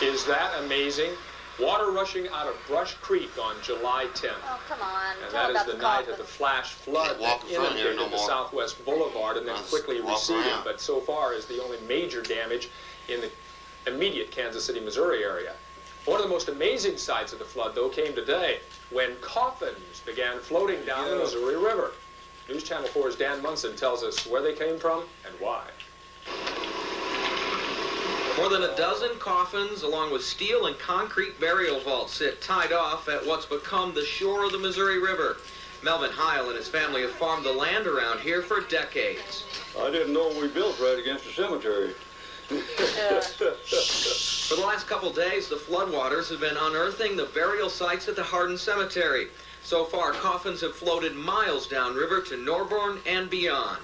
Is that amazing? Water rushing out of Brush Creek on July 10th. Oh, come on. And Tell that is about the night of the flash flood that inundated the Southwest Boulevard and then quickly receded, but so far is the only major damage in the immediate Kansas City, Missouri area. One of the most amazing sights of the flood, though, came today when coffins began floating down the Missouri River. News Channel 4's Dan Munson tells us where they came from and why. More than a dozen coffins, along with steel and concrete burial vaults, sit tied off at what's become the shore of the Missouri River. Melvin Heil and his family have farmed the land around here for decades. I didn't know we built right against the cemetery. For the last couple days, the floodwaters have been unearthing the burial sites at the Hardin Cemetery. So far, coffins have floated miles downriver to Norborn and beyond.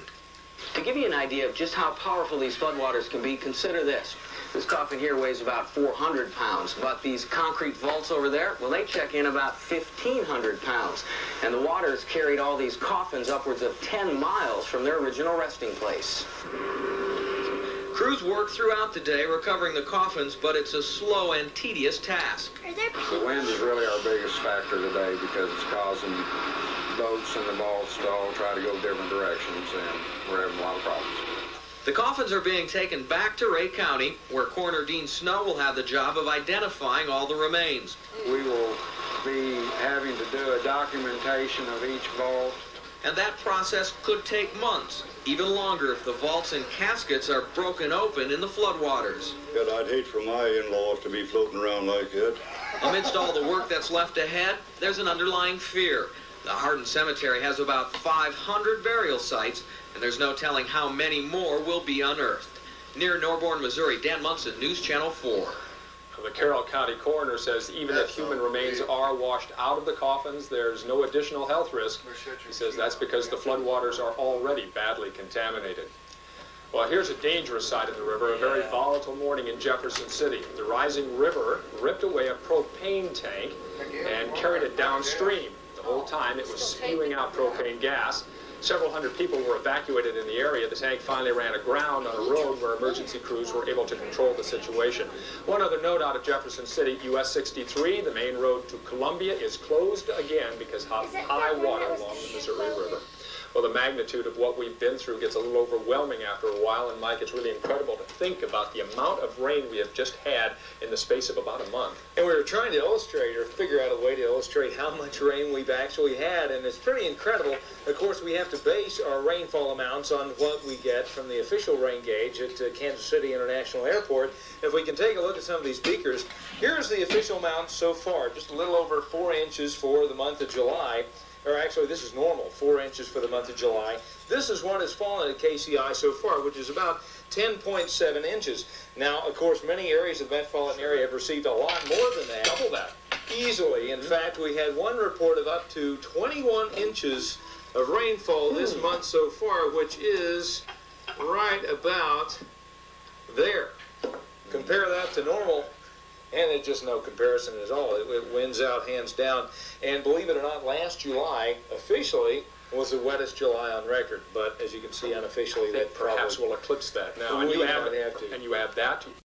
To give you an idea of just how powerful these floodwaters can be, consider this. This coffin here weighs about 400 pounds, but these concrete vaults over there, well, they check in about 1,500 pounds. And the waters carried all these coffins upwards of 10 miles from their original resting place. Crews work throughout the day recovering the coffins, but it's a slow and tedious task. The wind is really our biggest factor today because it's causing boats and the vaults to all try to go different directions, and we're having a lot of problems. The coffins are being taken back to Ray County, where Coroner Dean Snow will have the job of identifying all the remains. We will be having to do a documentation of each vault. And that process could take months, even longer if the vaults and caskets are broken open in the floodwaters. God, I'd hate for my in-laws to be floating around like that. Amidst all the work that's left ahead, there's an underlying fear. The Hardin Cemetery has about 500 burial sites, and there's no telling how many more will be unearthed. Near Norborn, Missouri, Dan Munson, News Channel 4. The Carroll County coroner says even if human remains are washed out of the coffins, there's no additional health risk. He says that's because the floodwaters are already badly contaminated. Well, here's a dangerous side of the river, a very volatile morning in Jefferson City. The rising river ripped away a propane tank and carried it downstream. The whole time it was spewing out propane gas. Several hundred people were evacuated in the area. The tank finally ran aground on a road where emergency crews were able to control the situation. One other note out of Jefferson City, US 63, the main road to Columbia, is closed again because of high water along the Missouri River. Well, the magnitude of what we've been through gets a little overwhelming after a while, and Mike, it's really incredible to think about the amount of rain we have just had in the space of about a month. And we were trying to illustrate or figure out a way to illustrate how much rain we've actually had, and it's pretty incredible. Of course, we have to base our rainfall amounts on what we get from the official rain gauge at Kansas City International Airport. If we can take a look at some of these beakers, here's the official amount so far, just a little over 4 inches for the month of July. Or actually, this is normal, 4 inches for the month of July. This is what has fallen at KCI so far, which is about 10.7 inches. Now, of course, many areas of the metropolitan area have received a lot more than that. Double that. Easily. In fact, we had one report of up to 21 inches of rainfall this month so far, which is right about there. Compare that to normal, and it's just no comparison at all. It wins out hands down. And believe it or not, last July, officially, was the wettest July on record. But as you can see, unofficially, that perhaps will eclipse that now. And you add that to